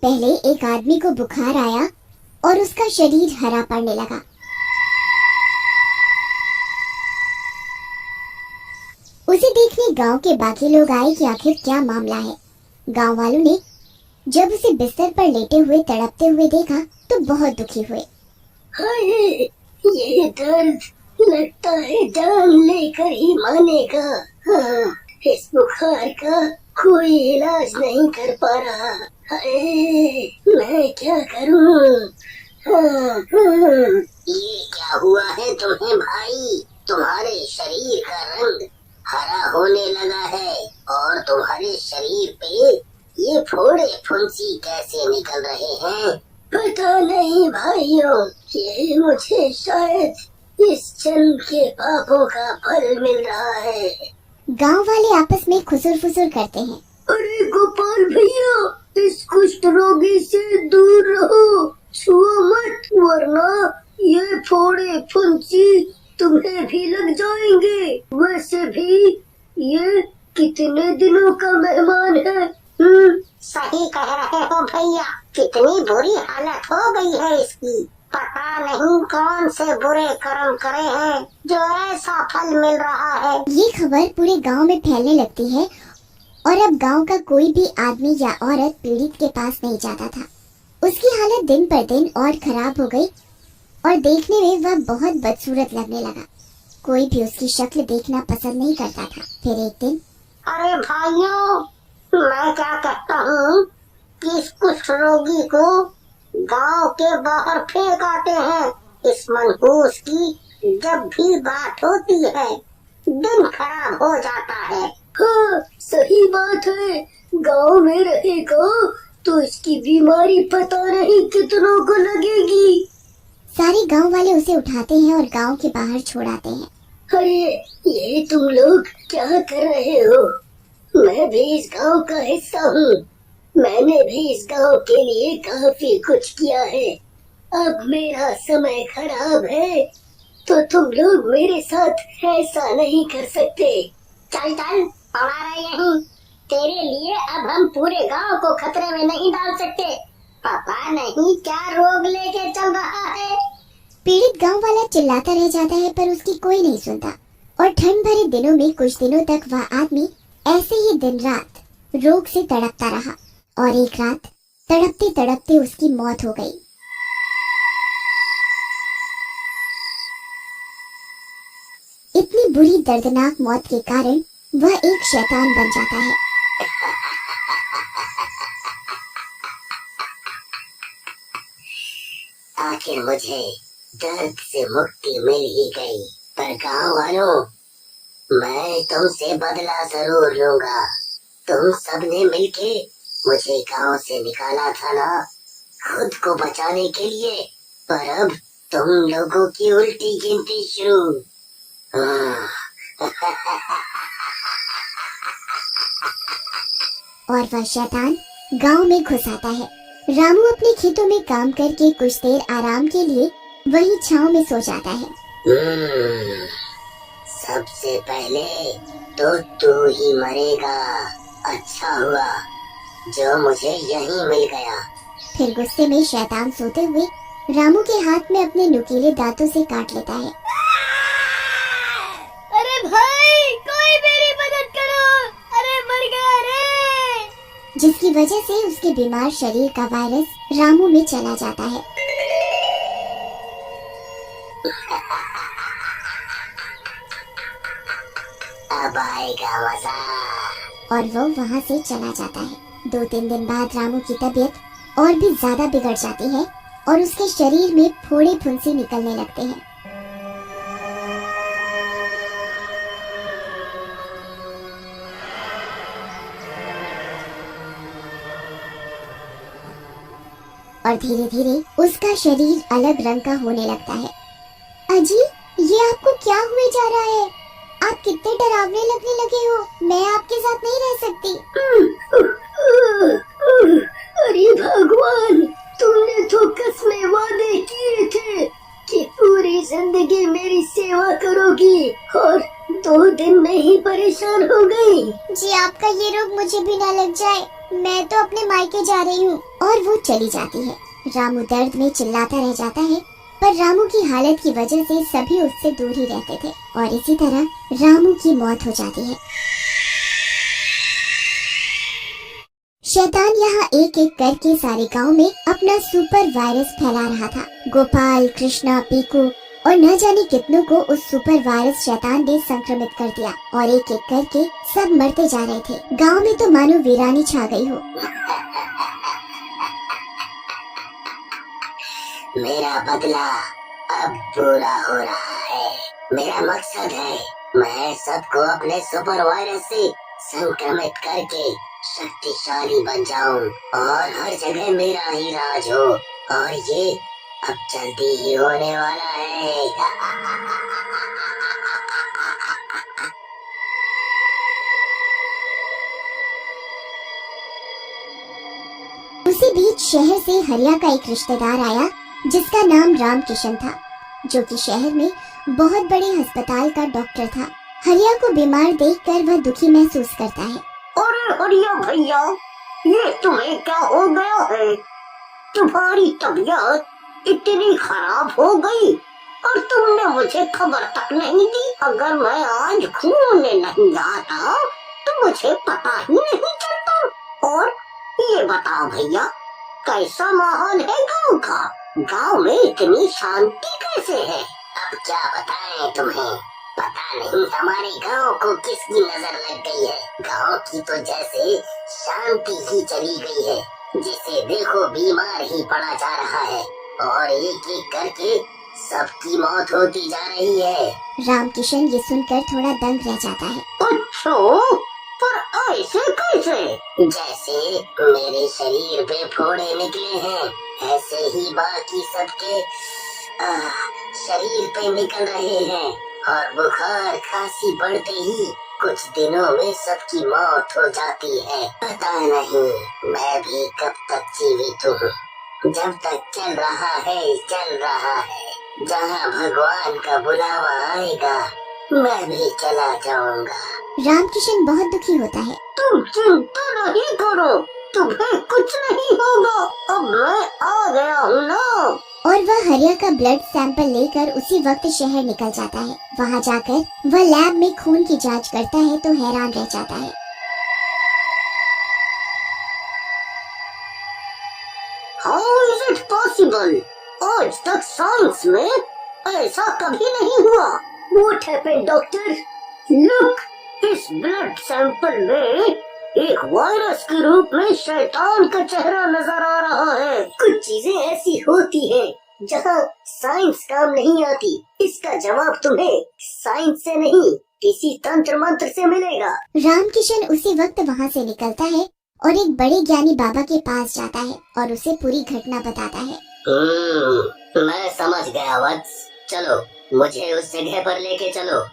पहले एक आदमी को बुखार आया और उसका शरीर हरा पड़ने लगा। उसे देखने गांव के बाकी लोग आए कि आखिर क्या मामला है। गांव वालों ने जब उसे बिस्तर पर लेटे हुए तड़पते हुए देखा तो बहुत दुखी हुए। हाय, ये दर्द लगता है जान लेकर ही मानेगा। हाँ, इस बुखार का कोई इलाज नहीं कर पा रहा। हाय, मैं क्या करूं? ये क्या हुआ है तुम्हें भाई? तुम्हारे शरीर का रंग हरा होने लगा है और तुम्हारे शरीर पे ये फोड़े फुंसी कैसे निकल रहे हैं? पता नहीं भाइयों, ये मुझे शायद इस जन्म के पापों का फल मिल रहा है। गांव वाले आपस में खुसुर फुसुर करते हैं। अरे गोपाल भैया, इस कुष्ठ रोगी से दूर रहो, छुओ मत, वरना ये फोड़े फुंसी तुम्हें भी लग जाएंगे। वैसे भी ये कितने दिनों का मेहमान है। सही कह रहे हो भैया, कितनी बुरी हालत हो गई है इसकी। पता नहीं कौन से बुरे कर्म करे हैं जो ऐसा फल मिल रहा है। ये खबर पूरे गांव में फैलने लगती है और अब गांव का कोई भी आदमी या औरत पीड़ित के पास नहीं जाता था। उसकी हालत दिन पर दिन और खराब हो गई और देखने में वह बहुत बदसूरत लगने लगा। कोई भी उसकी शक्ल देखना पसंद नहीं करता था। फिर एक दिन, अरे भाइयों, मैं क्या कहता हूँ कि इस कुष्ठ रोगी को गांव के बाहर फेंक आते हैं। इस मनहूस की जब भी बात होती है दिन खराब हो जाता है। हाँ, सही बात है। गांव में रहेगा तो इसकी बीमारी पता नहीं कितनों को लगेगी। सारे गांव वाले उसे उठाते हैं और गांव के बाहर छोड़ आते हैं। अरे, ये तुम लोग क्या कर रहे हो? मैं भी इस गांव का हिस्सा हूँ। मैंने भी इस गांव के लिए काफी कुछ किया है। अब मेरा समय खराब है तो तुम लोग मेरे साथ ऐसा नहीं कर सकते। चल चल, पड़ा रहे यहीं। तेरे लिए अब हम पूरे गांव को खतरे में नहीं डाल सकते। पता नहीं क्या रोग लेके चल रहा है। पीड़ित गांव वाला चिल्लाता रह जाता है पर उसकी कोई नहीं सुनता और ठंड भरे दिनों में कुछ दिनों तक वह आदमी ऐसे ही दिन रात रोग से तड़पता रहा और एक रात तड़पते तड़पते उसकी मौत हो गई। इतनी बुरी दर्दनाक मौत के कारण वह एक शैतान बन जाता है। आखिर मुझे दर्द से मुक्ति मिल ही गई। पर गांव वालों, मैं तुमसे बदला जरूर लूंगा। तुम सबने मिलके मुझे गांव से निकाला था ना, खुद को बचाने के लिए। पर अब तुम लोगों की उल्टी गिनती शुरू। और वह शैतान गांव में घुस आता है। रामू अपने खेतों में काम करके कुछ देर आराम के लिए वही छांव में सो जाता है। सबसे पहले तो तू ही मरेगा। अच्छा हुआ जो मुझे यहीं मिल गया। फिर गुस्से में शैतान सोते हुए रामू के हाथ में अपने नुकीले दांतों से काट लेता है। अरे भाई, कोई मेरी मदद करो, अरे मर गया रे। जिसकी वजह से उसके बीमार शरीर का वायरस रामू में चला जाता है। अब आएगा मजा। और वो वहाँ से चला जाता है। 2-3 दिन बाद रामू की तबीयत और भी ज्यादा बिगड़ जाती है और उसके शरीर में फोड़े फुंसी निकलने लगते हैं। और धीरे धीरे उसका शरीर अलग रंग का होने लगता है। अजी, ये आपको क्या हुए जा रहा है? आप कितने डरावने लगने लगे हो। मैं आपके साथ नहीं रह सकती। अरे भगवान, तुमने तो कसमें वादे किए थे कि पूरी जिंदगी मेरी सेवा करोगी और 2 दिन में ही परेशान हो गई। जी, आपका ये रोग मुझे भी ना लग जाए। मैं तो अपने मायके जा रही हूँ और वो चली जाती है। रामू दर्द में चिल्लाता रह जाता है, पर रामू की हालत की वजह से सभी उससे दूर ही रहते थे और इसी तरह रामू की मौत हो जाती है। शैतान यहाँ एक एक करके सारे गांव में अपना सुपर वायरस फैला रहा था। गोपाल, कृष्णा, पीकू और न जाने कितनों को उस सुपर वायरस शैतान ने संक्रमित कर दिया और एक एक करके सब मरते जा रहे थे। गांव में तो मानो वीरानी छा गई हो। मेरा बदला अब पूरा हो रहा है। मेरा मकसद है मैं सबको अपने सुपर वायरस से संक्रमित करके शक्तिशाली बन जाऊं और हर जगह मेरा ही राज हो, और ये अब जल्दी ही होने वाला है। उसी बीच शहर से हरिया का एक रिश्तेदार आया जिसका नाम रामकिशन था, जो कि शहर में बहुत बड़े अस्पताल का डॉक्टर था। हरिया को बीमार देखकर वह दुखी महसूस करता है। अरे हरिया भैया, ये तुम्हें क्या हो गया है? तुम्हारी तबीयत इतनी खराब हो गई और तुमने मुझे खबर तक नहीं दी। अगर मैं आज खून नहीं आता तो मुझे पता ही नहीं चलता। और ये बताओ भैया, कैसा माहौल है गांव का? गांव में इतनी शांति कैसे है? अब क्या बताएं तुम्हें, पता नहीं हमारे गांव को किसकी नजर लग गई है। गांव की तो जैसे शांति ही चली गई है, जिसे देखो बीमार ही पड़ा जा रहा है और एक एक करके सबकी मौत होती जा रही है। रामकिशन ये सुनकर थोड़ा दंग रह जाता है। अच्छा, पर ऐसे कैसे? जैसे मेरे शरीर पे फोड़े निकले हैं, ऐसे ही बाकी सबके शरीर पे निकल रहे हैं और बुखार खांसी बढ़ते ही कुछ दिनों में सबकी मौत हो जाती है। पता नहीं मैं भी कब तक जीवित हूँ। जब तक चल रहा है चल रहा है। जहाँ भगवान का बुलावा आएगा मैं भी चला जाऊंगा। रामकिशन बहुत दुखी होता है। तुम चिंता नहीं करो, तुम्हें कुछ नहीं होगा। अब मैं आ गया हूँ ना। और वह हरिया का ब्लड सैंपल लेकर उसी वक्त शहर निकल जाता है। वहाँ जाकर वह लैब में खून की जांच करता है तो हैरान रह जाता है। How is it possible? आज तक साइंस में ऐसा कभी नहीं हुआ। What happened, doctor? Look, इस ब्लड सैंपल में एक वायरस के रूप में शैतान का चेहरा नजर आ रहा है। कुछ चीजें ऐसी होती हैं जहाँ साइंस काम नहीं आती। इसका जवाब तुम्हें साइंस से नहीं किसी तंत्र मंत्र से मिलेगा। रामकिशन उसी वक्त वहाँ से निकलता है और एक बड़े ज्ञानी बाबा के पास जाता है और उसे पूरी घटना बताता है। मैं समझ गया वत्स, चलो मुझे उस जगह पर लेके चलो।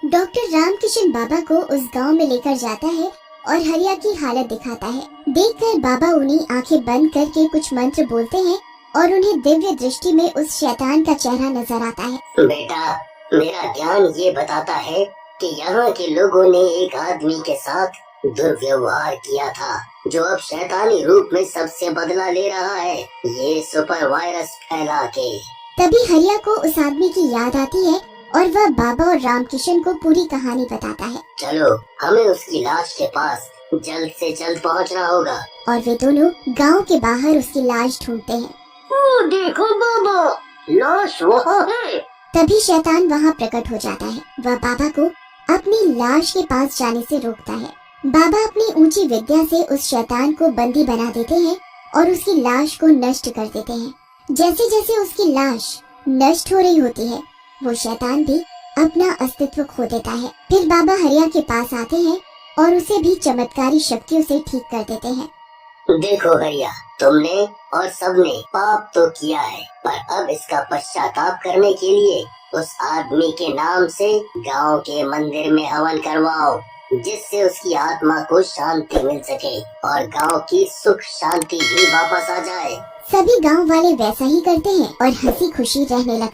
डॉक्टर रामकिशन बाबा को उस गांव में लेकर जाता है और हरिया की हालत दिखाता है। देखकर बाबा उन्हें आंखें बंद करके कुछ मंत्र बोलते हैं और उन्हें दिव्य दृष्टि में उस शैतान का चेहरा नजर आता है। बेटा, मेरा ज्ञान ये बताता है कि यहाँ के लोगों ने एक आदमी के साथ दुर्व्यवहार किया था, जो अब शैतानी रूप में सबसे बदला ले रहा है, ये सुपर वायरस फैला के। तभी हरिया को उस आदमी की याद आती है और वह बाबा और रामकिशन को पूरी कहानी बताता है। चलो हमें उसकी लाश के पास जल्द से जल्द पहुंचना होगा। और वे दोनों गांव के बाहर उसकी लाश ढूंढते हैं। वो देखो बाबा, लाश वहाँ है। तभी शैतान वहाँ प्रकट हो जाता है। वह बाबा को अपनी लाश के पास जाने से रोकता है। बाबा अपनी ऊंची विद्या से उस शैतान को बंदी बना देते हैं और उसकी लाश को नष्ट कर देते हैं। जैसे जैसे उसकी लाश नष्ट हो रही होती है, वो शैतान भी अपना अस्तित्व खो देता है। फिर बाबा हरिया के पास आते हैं और उसे भी चमत्कारी शक्तियों से ठीक कर देते हैं। देखो हरिया, तुमने और सबने पाप तो किया है, पर अब इसका पश्चाताप करने के लिए उस आदमी के नाम से गांव के मंदिर में हवन करवाओ, जिससे उसकी आत्मा को शांति मिल सके और गांव की सुख शांति भी वापस आ जाए। सभी गांव वाले वैसा ही करते हैं और हंसी खुशी रहने लगते हैं।